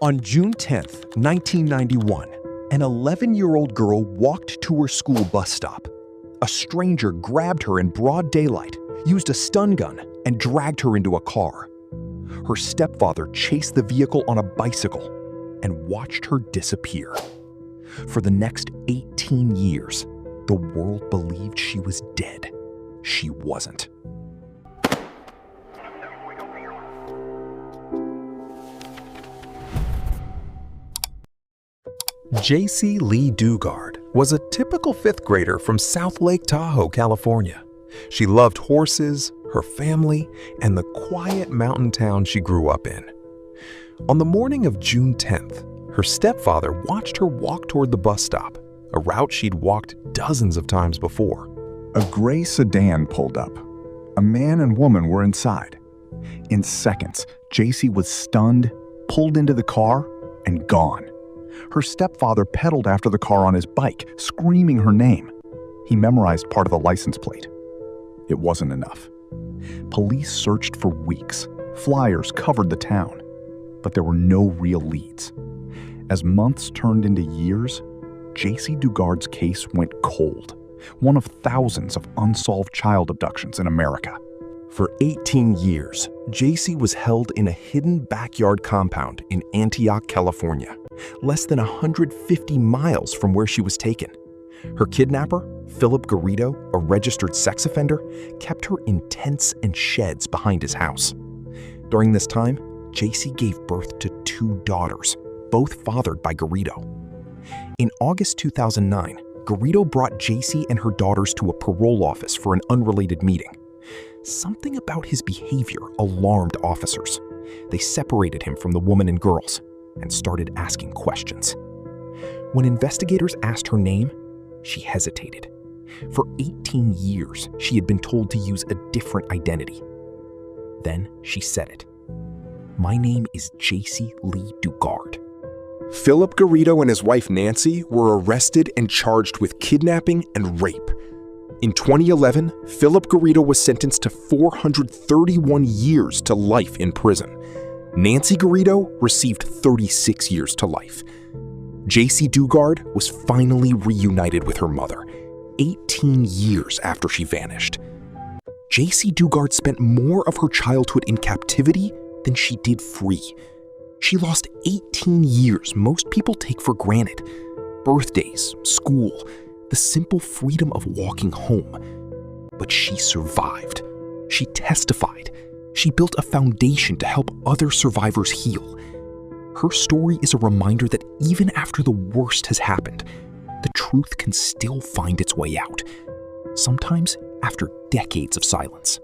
On June 10th, 1991, an 11-year-old girl walked to her school bus stop. A stranger grabbed her in broad daylight, used a stun gun, and dragged her into a car. Her stepfather chased the vehicle on a bicycle and watched her disappear. For the next 18 years, the world believed she was dead. She wasn't. Jaycee Dugard was a typical fifth grader from South Lake Tahoe, California. She loved horses, her family, and the quiet mountain town she grew up in. On the morning of June 10th, her stepfather watched her walk toward the bus stop, a route she'd walked dozens of times before. A gray sedan pulled up. A man and woman were inside. In seconds, Jaycee was stunned, pulled into the car, and gone. Her stepfather pedaled after the car on his bike, screaming her name. He memorized part of the license plate. It wasn't enough. Police searched for weeks. Flyers covered the town. But there were no real leads. As months turned into years, Jaycee Dugard's case went cold. One of thousands of unsolved child abductions in America. For 18 years, Jaycee was held in a hidden backyard compound in Antioch, California, less than 150 miles from where she was taken. Her kidnapper, Phillip Garrido, a registered sex offender, kept her in tents and sheds behind his house. During this time, Jaycee gave birth to 2 daughters, both fathered by Garrido. In August 2009, Garrido brought Jaycee and her daughters to a parole office for an unrelated meeting. Something about his behavior alarmed officers. They separated him from the woman and girls and started asking questions. When investigators asked her name, she hesitated. For 18 years, she had been told to use a different identity. Then she said it. "My name is Jaycee Dugard." Phillip Garrido and his wife Nancy were arrested and charged with kidnapping and rape. In 2011, Phillip Garrido was sentenced to 431 years to life in prison. Nancy Garrido received 36 years to life. Jaycee Dugard was finally reunited with her mother, 18 years after she vanished. Jaycee Dugard spent more of her childhood in captivity than she did free. She lost 18 years most people take for granted. Birthdays, school, the simple freedom of walking home. But she survived. She testified. She built a foundation to help other survivors heal. Her story is a reminder that even after the worst has happened, the truth can still find its way out, sometimes after decades of silence.